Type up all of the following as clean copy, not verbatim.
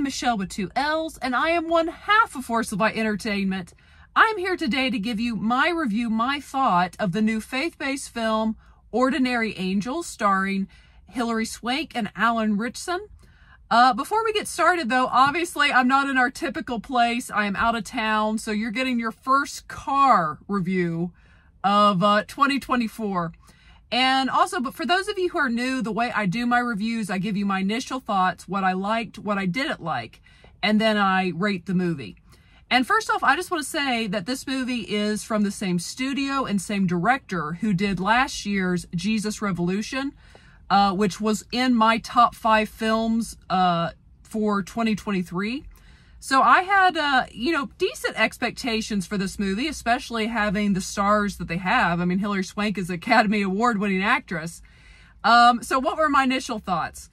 am Michelle with 2 L's, and I am one half of Force of Light Entertainment. I'm here today to give you my review, my thought of the new faith-based film, Ordinary Angels, starring Hilary Swank and Alan Ritchson. Before we get started, though, obviously I'm not in our typical place. I am out of town, so you're getting your first car review of 2024. And also, but for those of you who are new, the way I do my reviews, I give you my initial thoughts, what I liked, what I didn't like, and then I rate the movie. And first off, I just want to say that this movie is from the same studio and same director who did last year's Jesus Revolution, which was in my top 5 films for 2023. So I had, decent expectations for this movie, especially having the stars that they have. I mean, Hilary Swank is an Academy Award-winning actress. So what were my initial thoughts?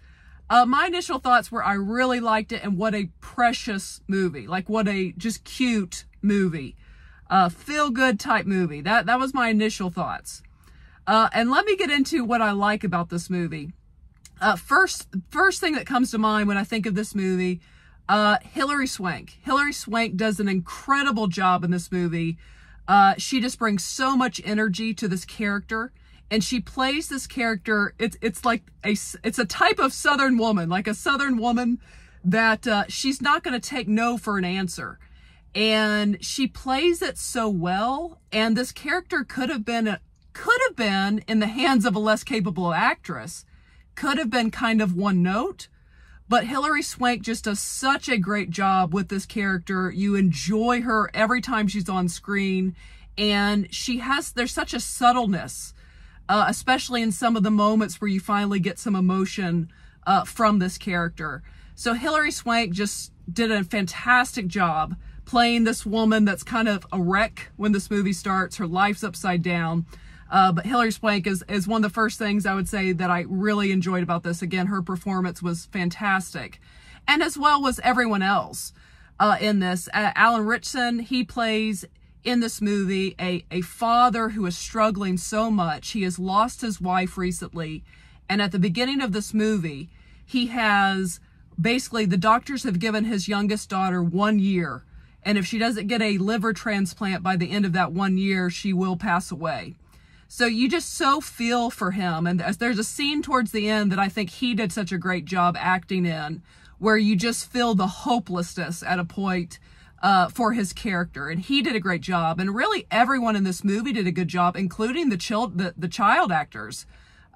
My initial thoughts were I really liked it, and what a precious movie. Like, what a just cute movie. Feel-good type movie. That was my initial thoughts. And let me get into what I like about this movie. First thing that comes to mind when I think of this movie, Hilary Swank. Hilary Swank does an incredible job in this movie. She just brings so much energy to this character, and she plays this character. It's like it's a type of Southern woman, like a Southern woman that she's not going to take no for an answer, and she plays it so well. And this character could have been in the hands of a less capable actress, could have been kind of one note. But Hilary Swank just does such a great job with this character. You enjoy her every time she's on screen. And there's such a subtleness, especially in some of the moments where you finally get some emotion from this character. So Hilary Swank just did a fantastic job playing this woman that's kind of a wreck when this movie starts. Her life's upside down. But Hilary Swank is one of the first things I would say that I really enjoyed about this. Again, her performance was fantastic. And as well was everyone else in this. Alan Ritchson, he plays in this movie a father who is struggling so much. He has lost his wife recently. And at the beginning of this movie, he has basically, the doctors have given his youngest daughter 1 year. And if she doesn't get a liver transplant by the end of that 1 year, she will pass away. So you just so feel for him. And there's a scene towards the end that I think he did such a great job acting in, where you just feel the hopelessness at a point for his character. And he did a great job. And really everyone in this movie did a good job, including the child actors.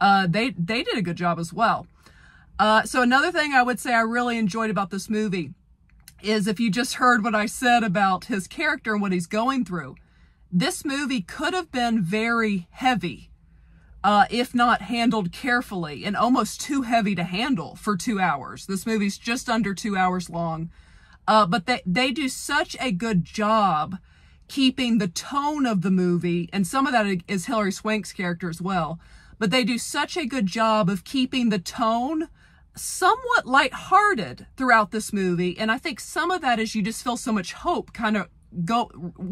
They did a good job as well. So another thing I would say I really enjoyed about this movie is, if you just heard what I said about his character and what he's going through, this movie could have been very heavy, if not handled carefully, and almost too heavy to handle for 2 hours. This movie's just under 2 hours long. But they do such a good job keeping the tone of the movie, and some of that is Hilary Swank's character as well, but they do such a good job of keeping the tone somewhat lighthearted throughout this movie. And I think some of that is you just feel so much hope kind of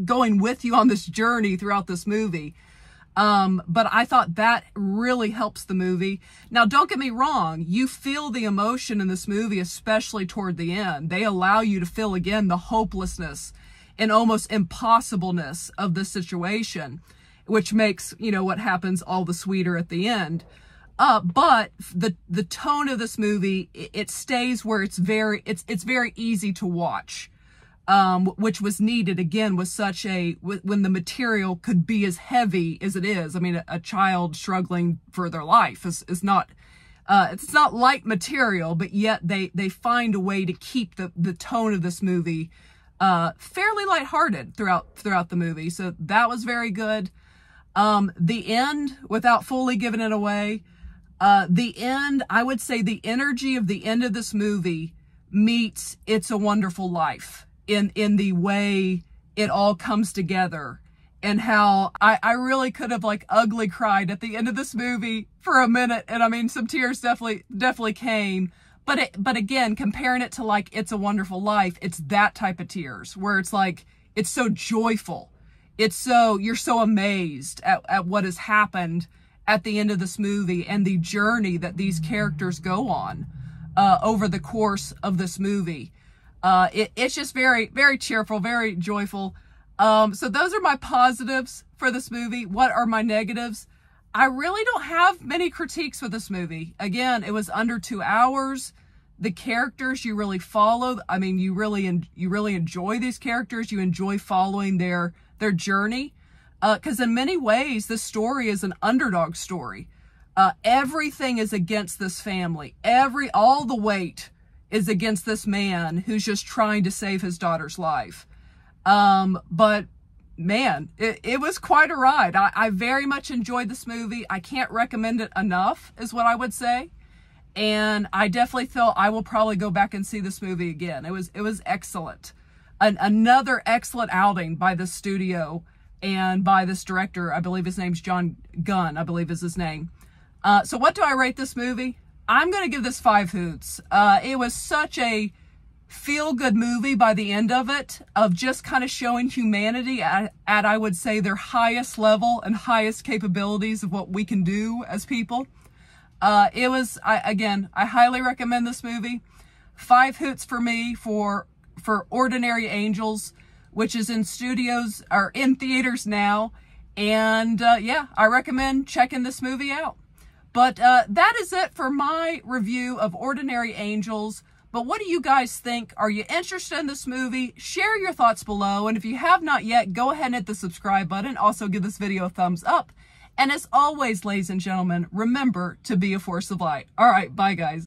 going with you on this journey throughout this movie. But I thought that really helps the movie. Now, don't get me wrong. You feel the emotion in this movie, especially toward the end. They allow you to feel, again, the hopelessness and almost impossibleness of the situation, which makes, what happens all the sweeter at the end. But the tone of this movie, it stays where it's very easy to watch. Which was needed, again, with when the material could be as heavy as it is. I mean, a child struggling for their life is not, it's not light material, but yet they find a way to keep the tone of this movie, fairly lighthearted throughout the movie. So that was very good. The end, without fully giving it away, the end, I would say the energy of the end of this movie meets It's a Wonderful Life. In the way it all comes together, and how I really could have ugly cried at the end of this movie for a minute. And I mean, some tears definitely came, but again, comparing it to It's a Wonderful Life, it's that type of tears where it's it's so joyful. You're so amazed at what has happened at the end of this movie and the journey that these characters go on over the course of this movie. It's just very, very cheerful, very joyful. So those are my positives for this movie. What are my negatives? I really don't have many critiques with this movie. Again, it was under 2 hours. The characters you really follow. I mean, you really enjoy these characters. You enjoy following their journey. Because in many ways, this story is an underdog story. Everything is against this family. All the weight is against this man who's just trying to save his daughter's life. But man, it was quite a ride. I very much enjoyed this movie. I can't recommend it enough, is what I would say. And I definitely feel I will probably go back and see this movie again. It was excellent. Another excellent outing by the studio and by this director. I believe his name's John Gunn, I believe is his name. So what do I rate this movie? I'm going to give this 5 hoots. It was such a feel-good movie by the end of it, of just kind of showing humanity at I would say their highest level and highest capabilities of what we can do as people. Again, I highly recommend this movie. 5 hoots for me for Ordinary Angels, which is in studios or in theaters now. And yeah, I recommend checking this movie out. But that is it for my review of Ordinary Angels. But what do you guys think? Are you interested in this movie? Share your thoughts below. And if you have not yet, go ahead and hit the subscribe button. Also give this video a thumbs up. And as always, ladies and gentlemen, remember to be a force of light. All right, bye guys.